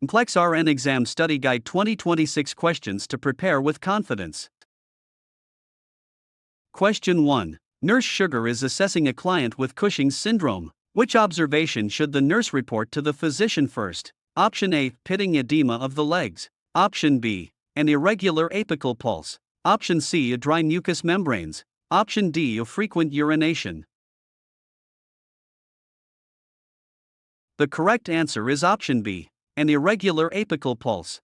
NCLEX RN Exam Study Guide 2026 Questions to Prepare with Confidence. Question 1. Nurse Sugar is assessing a client with Cushing's syndrome. Which observation should the nurse report to the physician first? Option A. Pitting edema of the legs. Option B. An irregular apical pulse. Option C. A dry mucous membranes. Option D. A frequent urination. The correct answer is option B. An irregular apical pulse.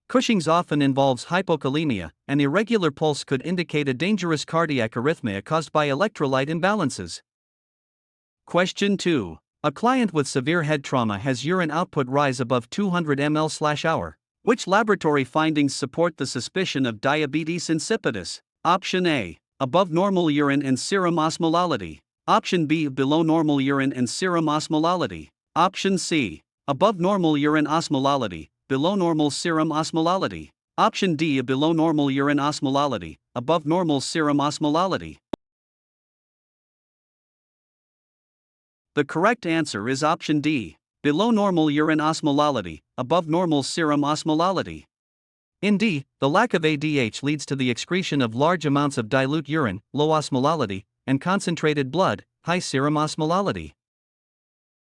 Cushing's often involves hypokalemia. An irregular pulse could indicate a dangerous cardiac arrhythmia caused by electrolyte imbalances. Question 2. A client with severe head trauma has urine output rise above 200 ml/hour. Which laboratory findings support the suspicion of diabetes insipidus? Option A. Above normal urine and serum osmolality. Option B. Below normal urine and serum osmolality. Option C. Above normal urine osmolality, below normal serum osmolality. Option D. Below normal urine osmolality, above normal serum osmolality. The correct answer is option D. Below normal urine osmolality, above normal serum osmolality. In D, the lack of ADH leads to the excretion of large amounts of dilute urine, low osmolality, and concentrated blood, high serum osmolality.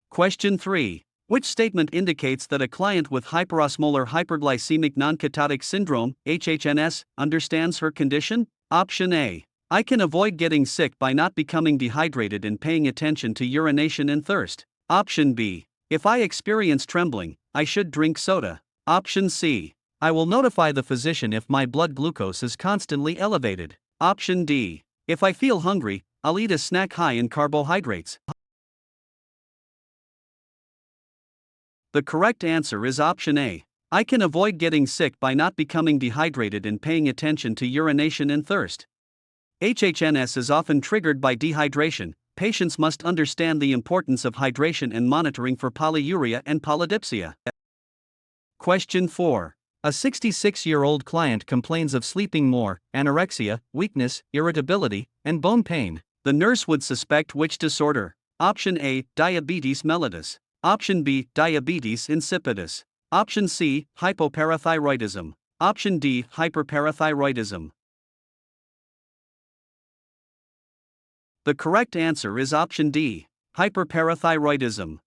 Question 3. Which statement indicates that a client with hyperosmolar hyperglycemic nonketotic syndrome, HHNS, understands her condition? Option A. I can avoid getting sick by not becoming dehydrated and paying attention to urination and thirst. Option B. If I experience trembling, I should drink soda. Option C. I will notify the physician if my blood glucose is constantly elevated. Option D. If I feel hungry, I'll eat a snack high in carbohydrates. The correct answer is option A. I can avoid getting sick by not becoming dehydrated and paying attention to urination and thirst. HHNS is often triggered by dehydration. Patients must understand the importance of hydration and monitoring for polyuria and polydipsia. Question 4. A 66-year-old client complains of sleeping more, anorexia, weakness, irritability, and bone pain. The nurse would suspect which disorder? Option A. Diabetes mellitus. Option B. Diabetes insipidus. Option C. Hypoparathyroidism. Option D. Hyperparathyroidism. The correct answer is option D. Hyperparathyroidism.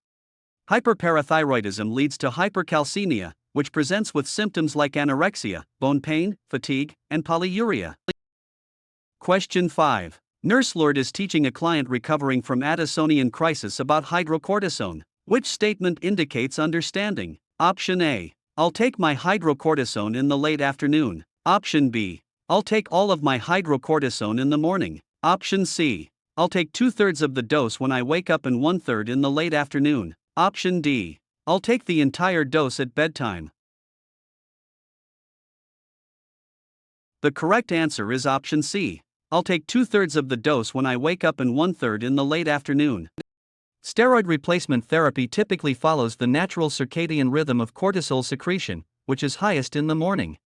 Hyperparathyroidism leads to hypercalcemia, which presents with symptoms like anorexia, bone pain, fatigue, and polyuria. Question 5. Nurse Lord is teaching a client recovering from Addisonian crisis about hydrocortisone. Which statement indicates understanding? Option A. I'll take my hydrocortisone in the late afternoon. Option B. I'll take all of my hydrocortisone in the morning. Option C. I'll take 2/3 of the dose when I wake up and 1/3 in the late afternoon. Option D. I'll take the entire dose at bedtime. The correct answer is option C. I'll take 2/3 of the dose when I wake up and 1/3 in the late afternoon. Steroid replacement therapy typically follows the natural circadian rhythm of cortisol secretion, which is highest in the morning.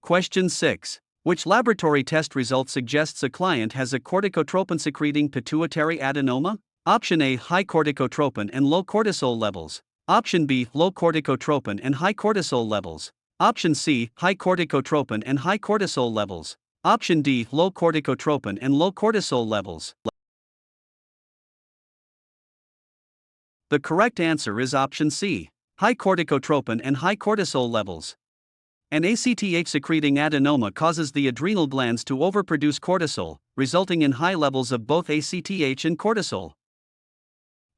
Question 6. Which laboratory test result suggests a client has a corticotropin-secreting pituitary adenoma? Option A. High corticotropin and low cortisol levels. Option B. Low corticotropin and high cortisol levels. Option C. High corticotropin and high cortisol levels. Option D. Low corticotropin and low cortisol levels. The correct answer is option C. High corticotropin and high cortisol levels. An ACTH-secreting adenoma causes the adrenal glands to overproduce cortisol, resulting in high levels of both ACTH and cortisol.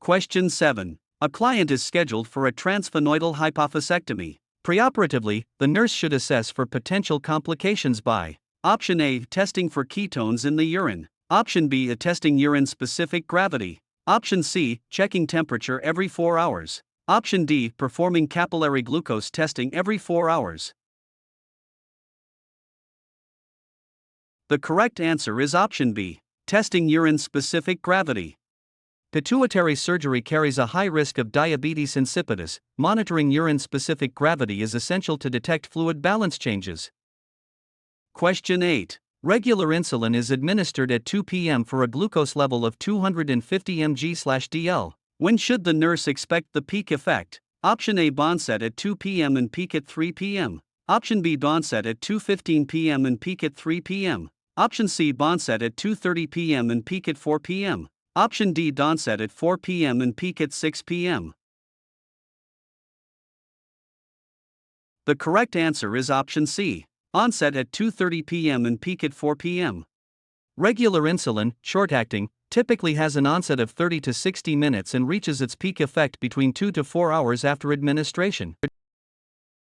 Question 7. A client is scheduled for a transsphenoidal hypophysectomy. Preoperatively, the nurse should assess for potential complications by Option A. Testing for ketones in the urine. Option B. Testing urine-specific gravity. Option C. Checking temperature every 4 hours. Option D. Performing capillary glucose testing every 4 hours. The correct answer is option B. Testing urine-specific gravity. Pituitary surgery carries a high risk of diabetes insipidus. Monitoring urine-specific gravity is essential to detect fluid balance changes. Question 8. Regular insulin is administered at 2 p.m. for a glucose level of 250 mg/dl. When should the nurse expect the peak effect? Option A, onset at 2 p.m. and peak at 3 p.m. Option B, onset at 2:15 p.m. and peak at 3 p.m. Option C, onset at 2:30 p.m. and peak at 4 p.m. Option D, onset at 4 p.m. and peak at 6 p.m. The correct answer is option C, onset at 2:30 p.m. and peak at 4 p.m. Regular insulin, short-acting, typically has an onset of 30 to 60 minutes and reaches its peak effect between 2 to 4 hours after administration.